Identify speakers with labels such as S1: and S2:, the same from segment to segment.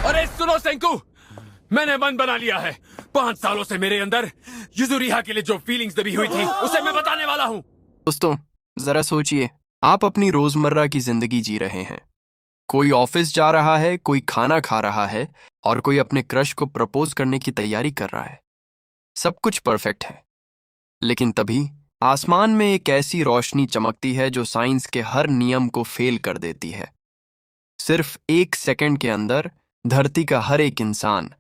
S1: अरे सुनो सेंकू, मैंने मन बना लिया है। 5 सालों से मेरे अंदर युजुरिहा के लिए जो फीलिंग्स दबी हुई थी उसे मैं बताने वाला हूँ।
S2: दोस्तों, जरा सोचिए, आप अपनी रोजमर्रा की जिंदगी जी रहे हैं। कोई ऑफिस जा रहा है, कोई खाना खा रहा है और कोई अपने क्रश को प्रपोज करने की तैयारी कर रहा है। सब कुछ परफेक्ट है, लेकिन तभी आसमान में एक ऐसी रोशनी चमकती है जो साइंस के हर नियम को फेल कर देती है। सिर्फ 1 सेकंड के अंदर धरती का हर एक इंसान,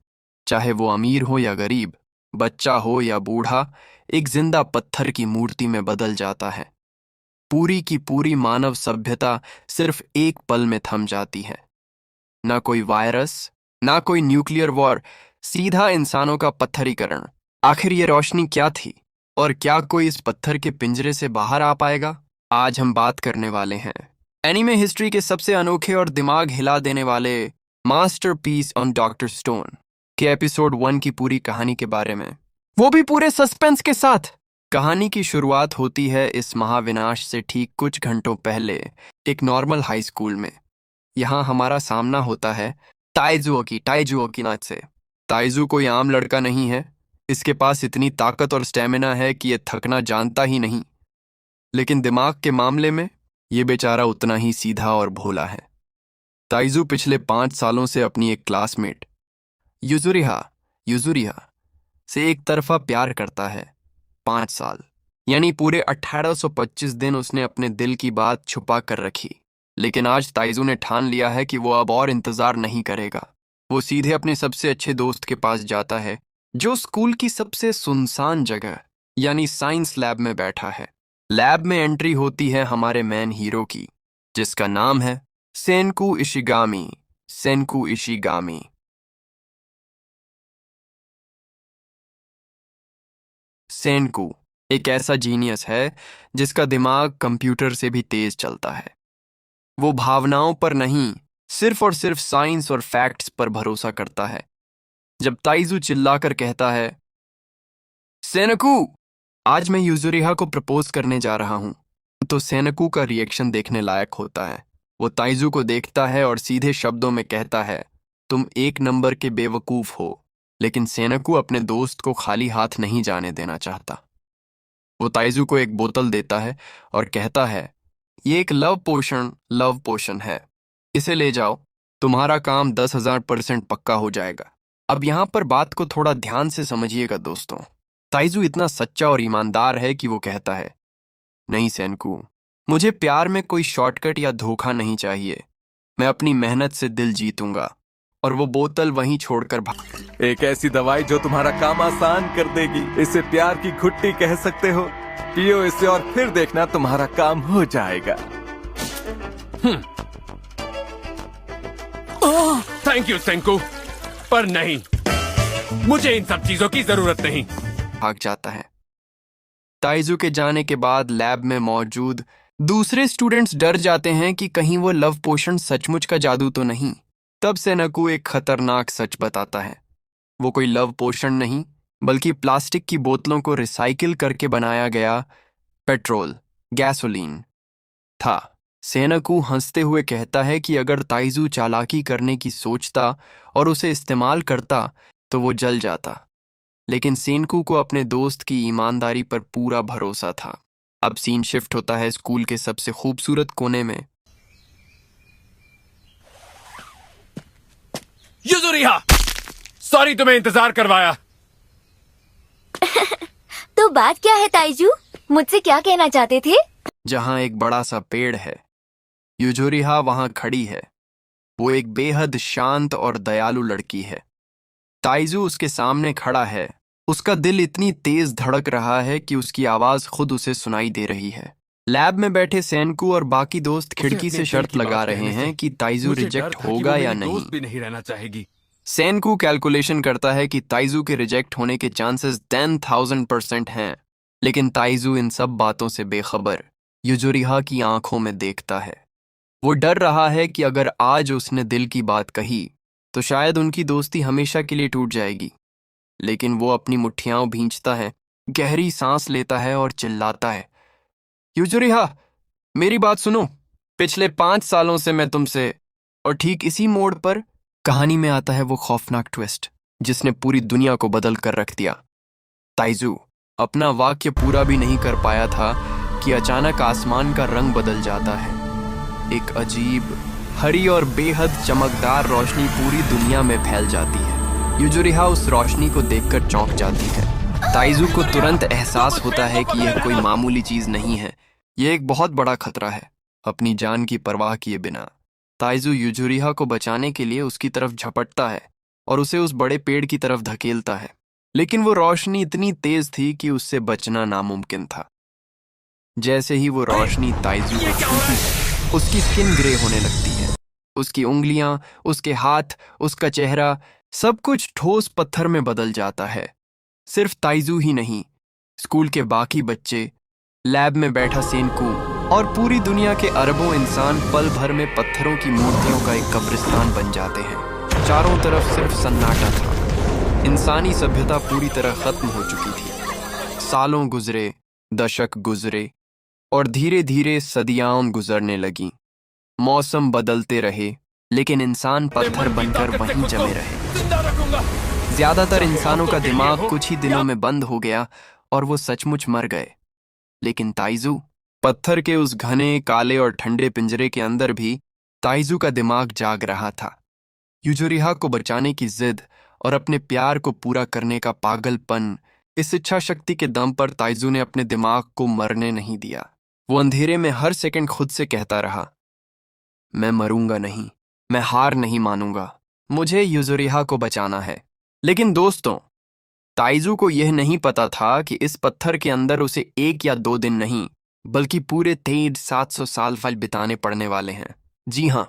S2: चाहे वो अमीर हो या गरीब, बच्चा हो या बूढ़ा, एक जिंदा पत्थर की मूर्ति में बदल जाता है। पूरी की पूरी मानव सभ्यता सिर्फ एक पल में थम जाती है। ना कोई वायरस, ना कोई न्यूक्लियर वॉर, सीधा इंसानों का पत्थरीकरण। आखिर ये रोशनी क्या थी और क्या कोई इस पत्थर के पिंजरे से बाहर आ पाएगा? आज हम बात करने वाले हैं एनीमे हिस्ट्री के सबसे अनोखे और दिमाग हिला देने वाले मास्टरपीस ऑन डॉक्टर स्टोन के एपिसोड 1 की पूरी कहानी के बारे में, वो भी पूरे सस्पेंस के साथ। कहानी की शुरुआत होती है इस महाविनाश से ठीक कुछ घंटों पहले एक नॉर्मल हाई स्कूल में। यहाँ हमारा सामना होता है ताइजू ओकिनाच से। ताइजू कोई आम लड़का नहीं है। इसके पास इतनी ताकत और स्टेमिना है कि ये थकना जानता ही नहीं, लेकिन दिमाग के मामले में ये बेचारा उतना ही सीधा और भोला है। ताइजू पिछले 5 सालों से अपनी एक क्लासमेट युजुरिहा से एक तरफा प्यार करता है। 5 साल यानी पूरे 1825 दिन उसने अपने दिल की बात छुपा कर रखी। लेकिन आज ताइजू ने ठान लिया है कि वो अब और इंतजार नहीं करेगा। वो सीधे अपने सबसे अच्छे दोस्त के पास जाता है, जो स्कूल की सबसे सुनसान जगह यानी साइंस लैब में बैठा है। लैब में एंट्री होती है हमारे मैन हीरो की, जिसका नाम है सेनकू इशिगामी। सेनकू एक ऐसा जीनियस है जिसका दिमाग कंप्यूटर से भी तेज चलता है। वो भावनाओं पर नहीं, सिर्फ और सिर्फ साइंस और फैक्ट्स पर भरोसा करता है। जब ताइजू चिल्लाकर कहता है, सेनकू, आज मैं युजुरिहा को प्रपोज करने जा रहा हूं, तो सेनकू का रिएक्शन देखने लायक होता है। वो ताइजू को देखता है और सीधे शब्दों में कहता है, तुम 1 नंबर के बेवकूफ हो। लेकिन सेनकू अपने दोस्त को खाली हाथ नहीं जाने देना चाहता। वो ताइजू को एक बोतल देता है और कहता है, ये एक लव पोशन है, इसे ले जाओ, तुम्हारा काम 10,000% पक्का हो जाएगा। अब यहाँ पर बात को थोड़ा ध्यान से समझिएगा दोस्तों। ताइजू इतना सच्चा और ईमानदार है कि वो कहता है, नहीं सेनकू, मुझे प्यार में कोई शॉर्टकट या धोखा नहीं चाहिए। मैं अपनी मेहनत से दिल जीतूंगा। और वो बोतल वहीं छोड़कर भाग।
S3: एक ऐसी दवाई जो तुम्हारा काम आसान कर देगी। इसे प्यार की घुट्टी कह सकते हो। पियो इसे और फिर देखना तुम्हारा काम हो जाएगा।
S1: थैंक यू सेंकू, पर नहीं, मुझे इन सब चीजों की जरूरत नहीं।
S2: भाग जाता है। ताइजू के जाने के बाद लैब में मौजूद दूसरे स्टूडेंट्स डर जाते हैं कि कहीं वो लव पोशन सचमुच का जादू तो नहीं। तब सेनकू एक खतरनाक सच बताता है। वो कोई लव पोशन नहीं, बल्कि प्लास्टिक की बोतलों को रिसाइकिल करके बनाया गया गैसोलीन था। सेनकू हंसते हुए कहता है कि अगर ताइजू चालाकी करने की सोचता और उसे इस्तेमाल करता तो वो जल जाता। लेकिन सेनकू को अपने दोस्त की ईमानदारी पर पूरा भरोसा था। अब सीन शिफ्ट होता है स्कूल के सबसे खूबसूरत कोने में।
S1: युजुरिहा, सॉरी तुम्हें इंतजार करवाया।
S4: तो बात क्या है ताइजू? मुझसे क्या कहना चाहते थे?
S2: जहां एक बड़ा सा पेड़ है, युजुरिहा वहां खड़ी है। वो एक बेहद शांत और दयालु लड़की है। ताइजू उसके सामने खड़ा है। उसका दिल इतनी तेज धड़क रहा है कि उसकी आवाज खुद उसे सुनाई दे रही है। लैब में बैठे सेनकू और बाकी दोस्त खिड़की से शर्त लगा रहे हैं कि ताइजू रिजेक्ट होगा या नहीं।
S1: भी नहीं रहना चाहेगी।
S2: सेनकू कैलकुलेशन करता है कि ताइजू के रिजेक्ट होने के चांसेस 10,000% हैं। लेकिन ताइजू इन सब बातों से बेखबर युजुरिहा की आंखों में देखता है। वो डर रहा है कि अगर आज उसने दिल की बात कही तो शायद उनकी दोस्ती हमेशा के लिए टूट जाएगी। लेकिन वो अपनी मुट्ठियां भींचता है, गहरी सांस लेता है और चिल्लाता है, युजुरिहा, मेरी बात सुनो। पिछले 5 सालों से मैं तुमसे, और ठीक इसी मोड़ पर कहानी में आता है वो खौफनाक ट्विस्ट जिसने पूरी दुनिया को बदल कर रख दिया। ताइजू अपना वाक्य पूरा भी नहीं कर पाया था कि अचानक आसमान का रंग बदल जाता है। एक अजीब हरी और बेहद चमकदार रोशनी पूरी दुनिया में फैल जाती है। युजुरिहा उस रोशनी को देखकर चौंक जाती है। ताइजू को तुरंत एहसास होता है कि यह कोई मामूली चीज नहीं है, यह एक बहुत बड़ा खतरा है। अपनी जान की परवाह किए बिना ताइजू युजुरिहा को बचाने के लिए उसकी तरफ झपटता है और उसे उस बड़े पेड़ की तरफ धकेलता है, लेकिन वो रोशनी इतनी तेज थी कि उससे बचना नामुमकिन था। जैसे ही वो रोशनी ताइजू को छूती है, उसकी स्किन ग्रे होने लगती है। उसकी उंगलियां, उसके हाथ, उसका चेहरा, सब कुछ ठोस पत्थर में बदल जाता है। सिर्फ ताइजू ही नहीं, स्कूल के बाकी बच्चे, लैब में बैठा सेनकू और पूरी दुनिया के अरबों इंसान पल भर में पत्थरों की मूर्तियों का एक कब्रिस्तान बन जाते हैं। चारों तरफ सिर्फ सन्नाटा था। इंसानी सभ्यता पूरी तरह खत्म हो चुकी थी। सालों गुजरे, दशक गुजरे और धीरे धीरे सदियां गुजरने लगीं। मौसम बदलते रहे, लेकिन इंसान पत्थर बनकर वहीं जमे रहे। ज्यादातर इंसानों का दिमाग कुछ ही दिनों में बंद हो गया और वो सचमुच मर गए। लेकिन ताइजू, पत्थर के उस घने, काले और ठंडे पिंजरे के अंदर भी ताइजू का दिमाग जाग रहा था। युजुरिहा को बचाने की जिद और अपने प्यार को पूरा करने का पागलपन, इस इच्छा शक्ति के दम पर ताइजू ने अपने दिमाग को मरने नहीं दिया। वो अंधेरे में हर सेकंड खुद से कहता रहा, मैं मरूंगा नहीं, मैं हार नहीं मानूंगा, मुझे युजुरिहा को बचाना है। लेकिन दोस्तों, ताइजू को यह नहीं पता था कि इस पत्थर के अंदर उसे 1 या 2 दिन नहीं, बल्कि पूरे 700 साल बिताने पड़ने वाले हैं। जी हाँ,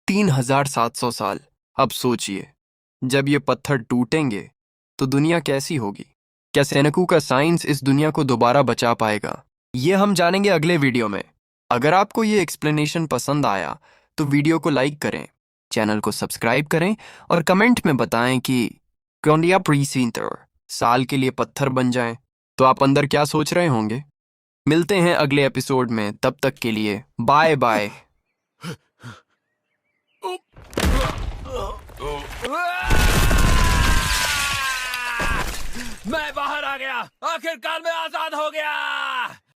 S2: 3700 साल। अब सोचिए, जब ये पत्थर टूटेंगे तो दुनिया कैसी होगी? क्या सेनकू का साइंस इस दुनिया को दोबारा बचा पाएगा? ये हम जानेंगे अगले वीडियो में। अगर आपको ये एक्सप्लेनेशन पसंद आया तो वीडियो को लाइक करें, चैनल को सब्सक्राइब करें और कमेंट में बताएं कि क्योंडिया प्रीसिंटर साल के लिए पत्थर बन जाएं। तो आप अंदर क्या सोच रहे होंगे? मिलते हैं अगले एपिसोड में, तब तक के लिए बाय बाय।
S1: मैं बाहर आ गया, आखिरकार मैं आजाद हो गया।